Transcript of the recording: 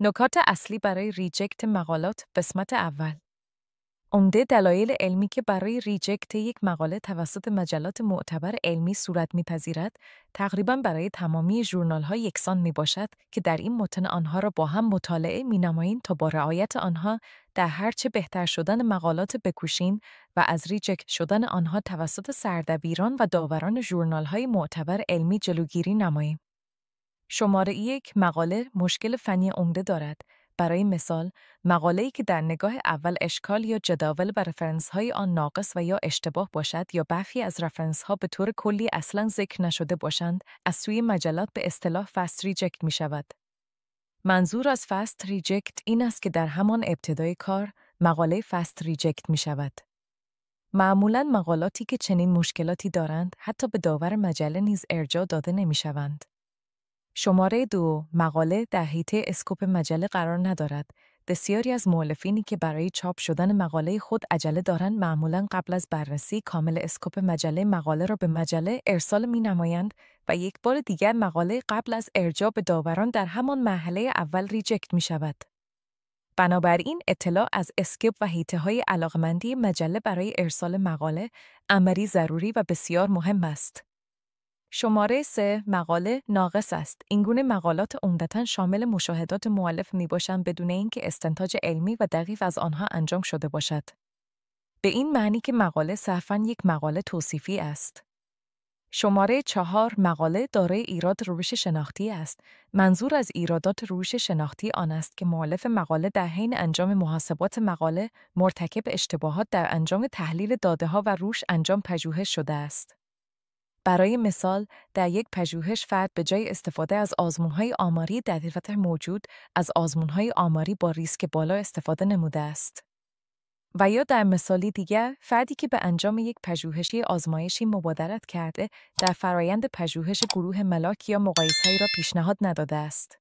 نکات اصلی برای ریجکت مقالات قسمت اول. عمده دلایل علمی که برای ریجکت یک مقاله توسط مجلات معتبر علمی صورت می‌پذیرد، تقریباً برای تمامی ژورنال‌ها یکسان می‌باشد که در این متن آنها را با هم مطالعه می‌نماییم تا با رعایت آنها در هرچه بهتر شدن مقالات بکوشیم و از ریجکت شدن آنها توسط سردبیران و داوران ژورنال‌های معتبر علمی جلوگیری نماییم. شماره 1 مقاله مشکل فنی عمده دارد. برای مثال، مقاله‌ای که در نگاه اول اشکال یا جداول و رفرنس‌های آن ناقص و یا اشتباه باشد یا برخی از رفرنس‌ها به طور کلی اصلاً ذکر نشده باشند، از سوی مجلات به اصطلاح فست ریجکت می‌شود. منظور از فست ریجکت این است که در همان ابتدای کار، مقاله فست ریجکت می‌شود. معمولاً مقالاتی که چنین مشکلاتی دارند، حتی به داور مجله نیز ارجاع داده نمی‌شوند. شماره 2 مقاله در حیطه اسکوپ مجله قرار ندارد. بسیاری از مؤلفینی که برای چاپ شدن مقاله خود عجله دارند معمولاً قبل از بررسی کامل اسکوپ مقاله را به مجله ارسال می‌نمایند و یک بار دیگر مقاله قبل از ارجاع به داوران در همان مرحله اول ریجکت می‌شود. بنابراین اطلاع از اسکوپ و حیطه‌های علاقمندی مجله برای ارسال مقاله امری ضروری و بسیار مهم است. شماره 3 مقاله ناقص است. این گونه مقالات عمدتاً شامل مشاهدات مؤلف میباشند بدون اینکه استنتاج علمی و دقیق از آنها انجام شده باشد. به این معنی که مقاله صرفاً یک مقاله توصیفی است. شماره 4 مقاله دارای ایراد روش شناختی است. منظور از ایرادات روش شناختی آن است که مؤلف مقاله در حین انجام محاسبات مقاله مرتکب اشتباهات در انجام تحلیل داده‌ها و روش انجام پژوهش شده است. برای مثال، در یک پژوهش فرد به جای استفاده از آزمون‌های آماری در دفتر موجود، از آزمون‌های آماری با ریسک بالا استفاده نموده است. و یا در مثالی دیگر، فردی که به انجام یک پژوهشی آزمایشی مبادرت کرده، در فرایند پژوهش گروه ملاک یا مقایسه‌ای را پیشنهاد نداده است.